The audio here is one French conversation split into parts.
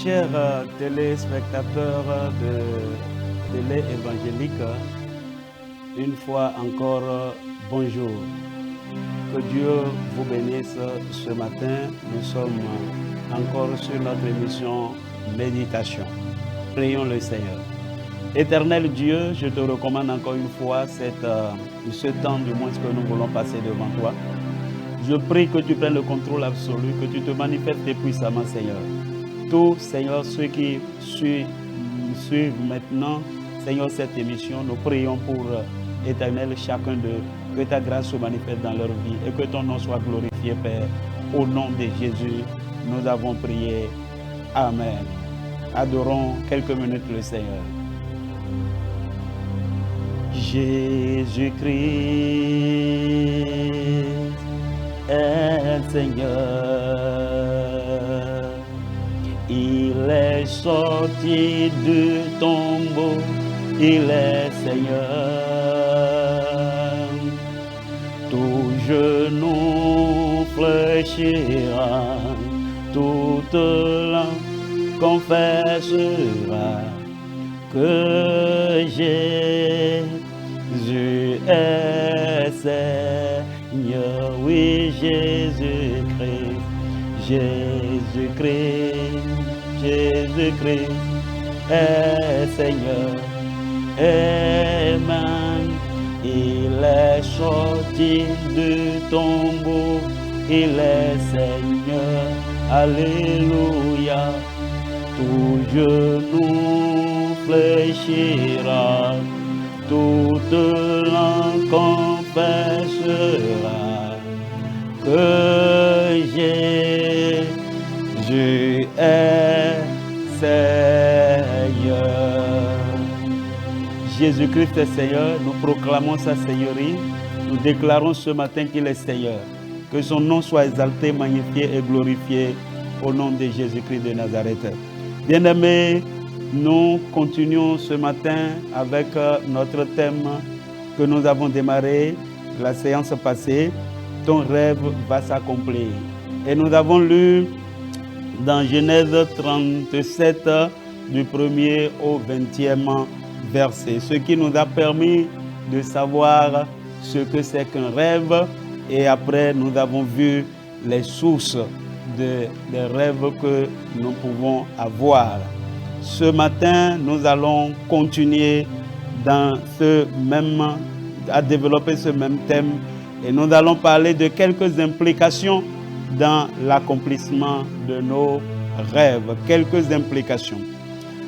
chers téléspectateurs de télé évangélique, une fois encore, bonjour. Que Dieu vous bénisse ce matin. Nous sommes encore sur notre émission Méditation. Prions le Seigneur. Éternel Dieu, je te recommande encore une fois ce temps du moins que nous voulons passer devant toi. Je prie que tu prennes le contrôle absolu, que tu te manifestes puissamment, Seigneur. Tous, Seigneur, ceux qui suivent maintenant, Seigneur, cette émission, nous prions pour Éternel, chacun d'eux, que ta grâce se manifeste dans leur vie et que ton nom soit glorifié, Père. Au nom de Jésus, nous avons prié. Amen. Adorons quelques minutes le Seigneur. Jésus-Christ est Seigneur. Il est sorti du tombeau, il est Seigneur. Tout genou fléchira, toute langue confessera que Jésus est Seigneur. Oui, Jésus-Christ, Jésus-Christ, Jésus-Christ est Seigneur. Amen. Il est sorti du tombeau, il est Seigneur. Alléluia. Tout genou fléchira, toute langue confessera que Jésus est Seigneur. Jésus-Christ est Seigneur, nous proclamons sa Seigneurie, nous déclarons ce matin qu'il est Seigneur. Que son nom soit exalté, magnifié et glorifié au nom de Jésus-Christ de Nazareth. Bien-aimés, nous continuons ce matin avec notre thème que nous avons démarré la séance passée. Ton rêve va s'accomplir. Et nous avons lu dans Genèse 37, du 1er au 20e verset, ce qui nous a permis de savoir ce que c'est qu'un rêve. Et après, nous avons vu les sources des rêves que nous pouvons avoir. Ce matin, nous allons continuer à développer ce même thème et nous allons parler de quelques implications dans l'accomplissement de nos rêves. Quelques implications.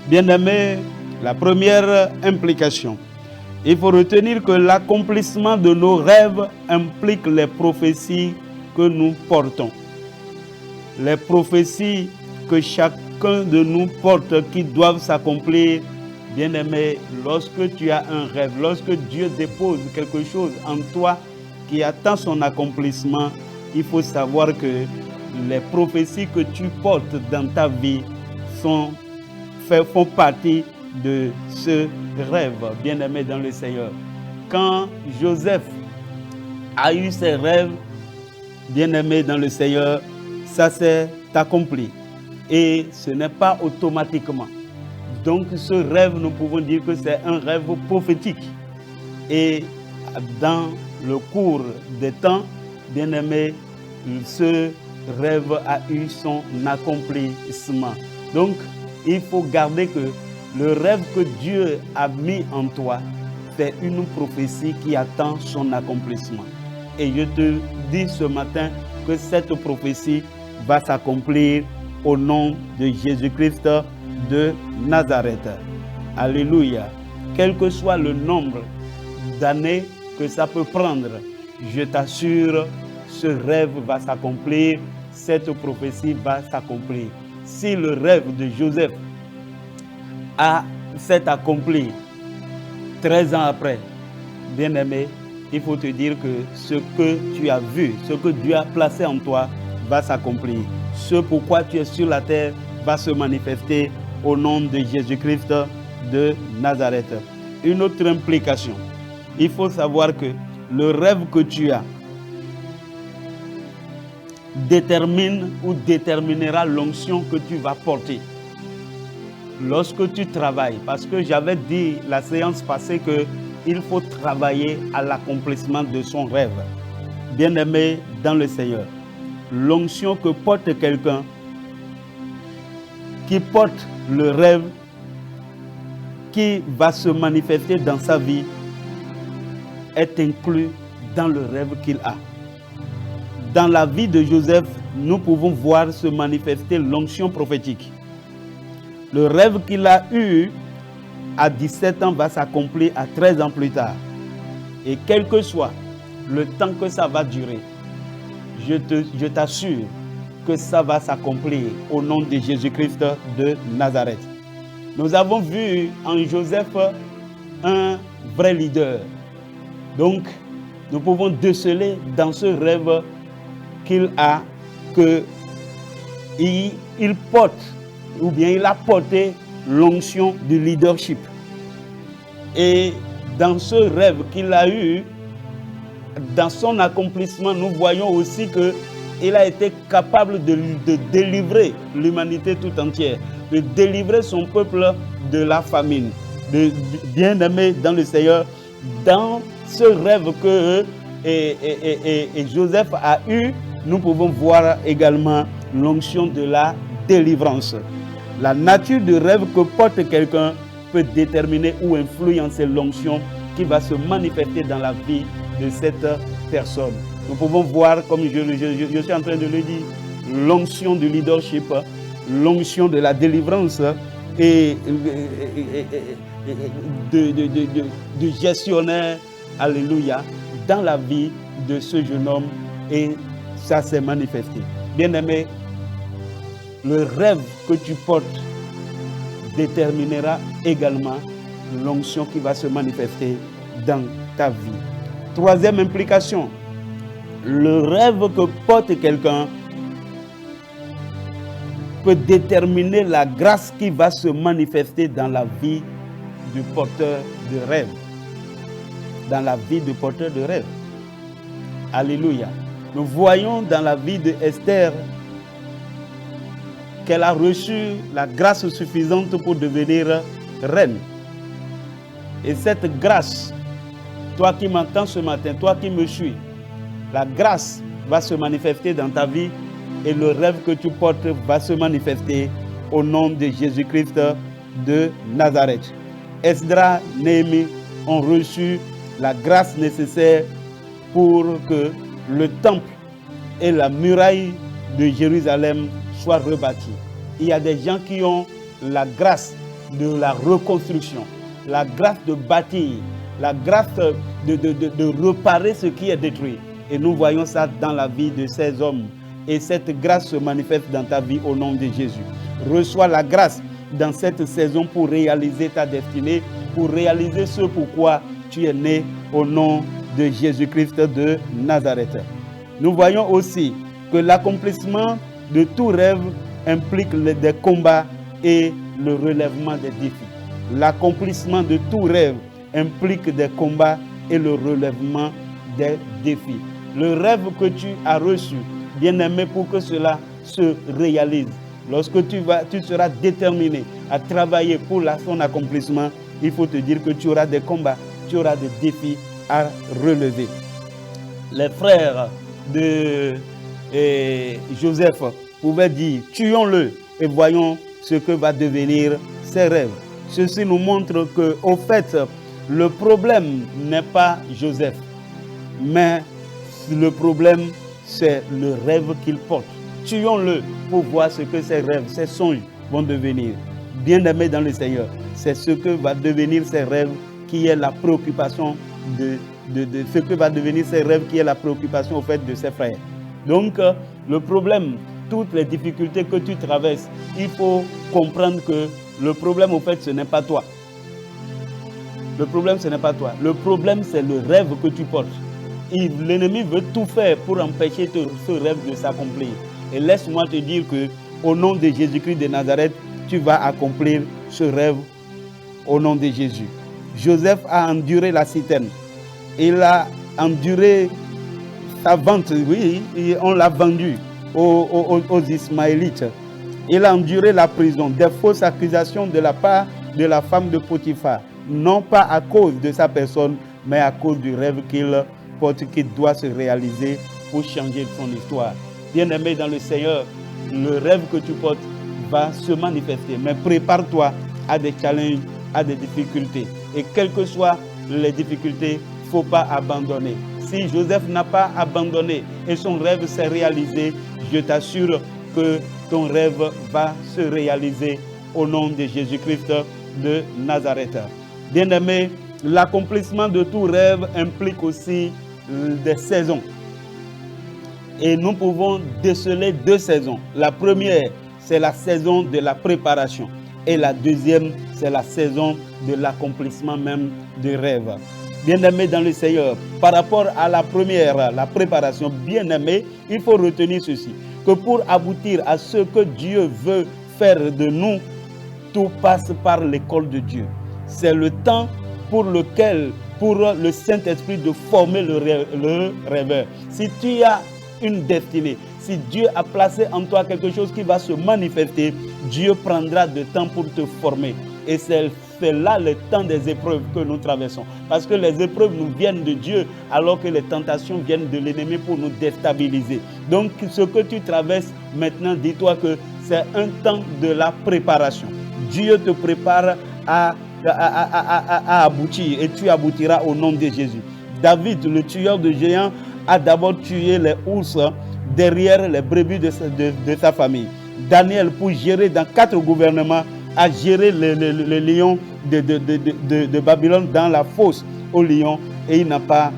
Bien-aimés, la première implication, il faut retenir que l'accomplissement de nos rêves implique les prophéties que nous portons. Les prophéties que chacun de nous porte qui doivent s'accomplir. Bien-aimé, lorsque tu as un rêve, lorsque Dieu dépose quelque chose en toi qui attend son accomplissement, il faut savoir que les prophéties que tu portes dans ta vie font partie de ce rêve, bien-aimé dans le Seigneur. Quand Joseph a eu ses rêves, bien-aimé dans le Seigneur, ça s'est accompli. Et ce n'est pas automatiquement. Donc ce rêve, nous pouvons dire que c'est un rêve prophétique. Et dans le cours des temps, bien-aimé, ce rêve a eu son accomplissement. Donc, il faut garder que le rêve que Dieu a mis en toi, c'est une prophétie qui attend son accomplissement. Et je te dis ce matin que cette prophétie va s'accomplir au nom de Jésus-Christ de Nazareth. Alléluia. Quel que soit le nombre d'années que ça peut prendre, je t'assure, ce rêve va s'accomplir, cette prophétie va s'accomplir. Si le rêve de Joseph s'est accompli 13 ans après, bien-aimé, il faut te dire que ce que tu as vu, ce que Dieu a placé en toi va s'accomplir. Ce pourquoi tu es sur la terre va se manifester au nom de Jésus-Christ de Nazareth. Une autre implication, il faut savoir que le rêve que tu as détermine ou déterminera l'onction que tu vas porter. lorsque tu travailles, parce que j'avais dit la séance passée qu'il faut travailler à l'accomplissement de son rêve. Bien-aimé dans le Seigneur, l'onction que porte quelqu'un qui porte le rêve qui va se manifester dans sa vie est inclus dans le rêve qu'il a. Dans la vie de Joseph, nous pouvons voir se manifester l'onction prophétique. Le rêve qu'il a eu à 17 ans va s'accomplir à 13 ans plus tard. Et quel que soit le temps que ça va durer, je t'assure que ça va s'accomplir au nom de Jésus-Christ de Nazareth. Nous avons vu en Joseph un vrai leader. Donc, nous pouvons déceler dans ce rêve qu'il a qu'il porte, ou bien il a porté l'onction du leadership. Et dans ce rêve qu'il a eu, dans son accomplissement, nous voyons aussi qu'il a été capable de délivrer l'humanité tout entière, de délivrer son peuple de la famine. Bien-aimé dans le Seigneur, dans ce rêve que Joseph a eu, nous pouvons voir également l'onction de la délivrance. La nature de rêve que porte quelqu'un peut déterminer ou influencer l'onction qui va se manifester dans la vie de cette personne. Nous pouvons voir, comme je suis en train de le dire, l'onction du leadership, l'onction de la délivrance et de gestionnaire, alléluia, dans la vie de ce jeune homme, et ça s'est manifesté. Bien-aimé, le rêve que tu portes déterminera également l'onction qui va se manifester dans ta vie. Troisième implication, le rêve que porte quelqu'un peut déterminer la grâce qui va se manifester dans la vie du porteur de rêve. Dans la vie du porteur de rêve. Alléluia. Nous voyons dans la vie de Esther qu'elle a reçu la grâce suffisante pour devenir reine. Et cette grâce, toi qui m'entends ce matin, toi qui me suis, la grâce va se manifester dans ta vie et le rêve que tu portes va se manifester au nom de Jésus-Christ de Nazareth. Esdras, Néhémie ont reçu la grâce nécessaire pour que le temple et la muraille de Jérusalem soient rebâtis. Il y a des gens qui ont la grâce de la reconstruction, la grâce de bâtir, la grâce de réparer ce qui est détruit. Et nous voyons ça dans la vie de ces hommes. Et cette grâce se manifeste dans ta vie au nom de Jésus. Reçois la grâce dans cette saison pour réaliser ta destinée, pour réaliser ce pourquoi tu es né au nom de Jésus-Christ de Nazareth. Nous voyons aussi que l'accomplissement de tout rêve implique des combats et le relèvement des défis. L'accomplissement de tout rêve implique des combats et le relèvement des défis. Le rêve que tu as reçu, bien-aimé, pour que cela se réalise, lorsque tu seras déterminé à travailler pour son accomplissement, il faut te dire que tu auras des combats, tu auras des défis à relever. Les frères de Joseph pouvaient dire, tuons-le et voyons ce que va devenir ses rêves. Ceci nous montre que, au fait, le problème n'est pas Joseph, mais le problème, c'est le rêve qu'il porte. Tuons-le pour voir ce que ses rêves, ses songes vont devenir. Bien-aimé dans le Seigneur, c'est ce que va devenir ses rêves qui est la préoccupation de ce que va devenir ses rêves qui est la préoccupation au fait de ses frères. Donc, le problème, toutes les difficultés que tu traverses, il faut comprendre que le problème, au fait, ce n'est pas toi. Le problème, ce n'est pas toi. Le problème, c'est le rêve que tu portes. Et l'ennemi veut tout faire pour empêcher ce rêve de s'accomplir. Et laisse-moi te dire que, au nom de Jésus-Christ de Nazareth, tu vas accomplir ce rêve au nom de Jésus. Joseph a enduré la citerne. Il a enduré sa vente, oui, on l'a vendu aux Ismaélites. Il a enduré la prison, des fausses accusations de la part de la femme de Potiphar, non pas à cause de sa personne, mais à cause du rêve qu'il porte, qui doit se réaliser pour changer son histoire. Bien-aimé dans le Seigneur, le rêve que tu portes va se manifester, mais prépare-toi à des challenges, à des difficultés. Et quelles que soient les difficultés, il ne faut pas abandonner. Si Joseph n'a pas abandonné et son rêve s'est réalisé, je t'assure que ton rêve va se réaliser au nom de Jésus-Christ de Nazareth. Bien-aimé, l'accomplissement de tout rêve implique aussi des saisons. Et nous pouvons déceler 2 saisons. La première, c'est la saison de la préparation. Et la deuxième, c'est la saison de l'accomplissement même du rêve. Bien-aimé dans le Seigneur, par rapport à la première, la préparation, bien-aimé, il faut retenir ceci, que pour aboutir à ce que Dieu veut faire de nous, tout passe par l'école de Dieu. C'est le temps pour le Saint-Esprit de former le rêveur. Si tu as une destinée, si Dieu a placé en toi quelque chose qui va se manifester, Dieu prendra du temps pour te former. Et c'est là le temps des épreuves que nous traversons. Parce que les épreuves nous viennent de Dieu, alors que les tentations viennent de l'ennemi pour nous déstabiliser. Donc ce que tu traverses maintenant, dis-toi que c'est un temps de la préparation. Dieu te prépare à aboutir et tu aboutiras au nom de Jésus. David, le tueur de géants, a d'abord tué les ours derrière les brebis de sa famille. Daniel, pour gérer dans 4 gouvernements, a géré les lions de Babylone dans la fosse aux lions et il n'a pas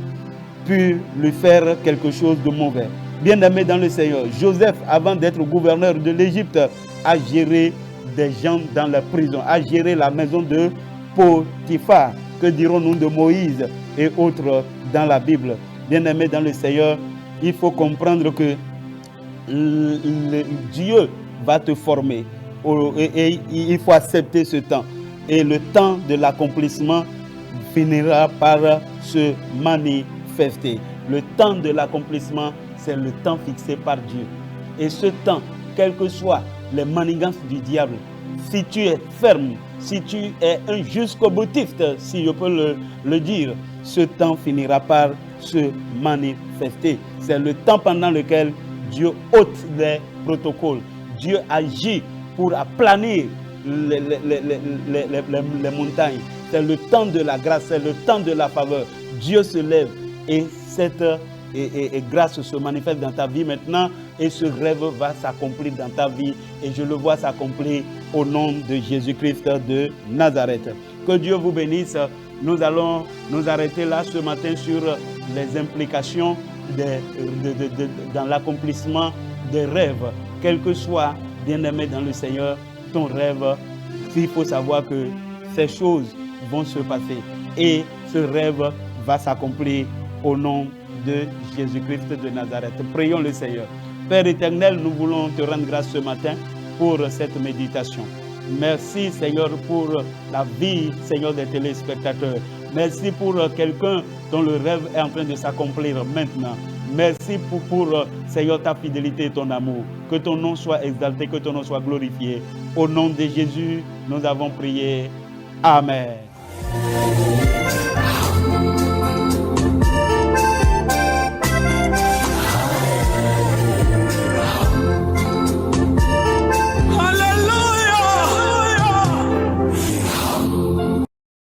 pu lui faire quelque chose de mauvais. Bien-aimé dans le Seigneur, Joseph, avant d'être gouverneur de l'Égypte, a géré des gens dans la prison, a géré la maison de Potiphar. Que dirons-nous de Moïse et autres dans la Bible? Bien-aimé dans le Seigneur, il faut comprendre que Dieu va te former et il faut accepter ce temps. Et le temps de l'accomplissement finira par se manifester. Le temps de l'accomplissement, c'est le temps fixé par Dieu. Et ce temps, quelles que soient les manigances du diable, si tu es ferme, si tu es un jusqu'au boutiste, si je peux le dire, ce temps finira par se manifester. C'est le temps pendant lequel Dieu ôte les protocoles. Dieu agit pour aplanir les montagnes. C'est le temps de la grâce, c'est le temps de la faveur. Dieu se lève et cette grâce se manifeste dans ta vie maintenant et ce rêve va s'accomplir dans ta vie et je le vois s'accomplir au nom de Jésus-Christ de Nazareth. Que Dieu vous bénisse. Nous allons nous arrêter là ce matin sur les implications dans l'accomplissement des rêves. Quel que soit, bien-aimé dans le Seigneur, ton rêve, il faut savoir que ces choses vont se passer et ce rêve va s'accomplir au nom de Jésus-Christ de Nazareth. Prions le Seigneur. Père éternel, nous voulons te rendre grâce ce matin pour cette méditation. Merci Seigneur pour la vie, Seigneur, des téléspectateurs. Merci pour quelqu'un dont le rêve est en train de s'accomplir maintenant. Merci pour Seigneur, ta fidélité et ton amour. Que ton nom soit exalté, que ton nom soit glorifié. Au nom de Jésus, nous avons prié. Amen.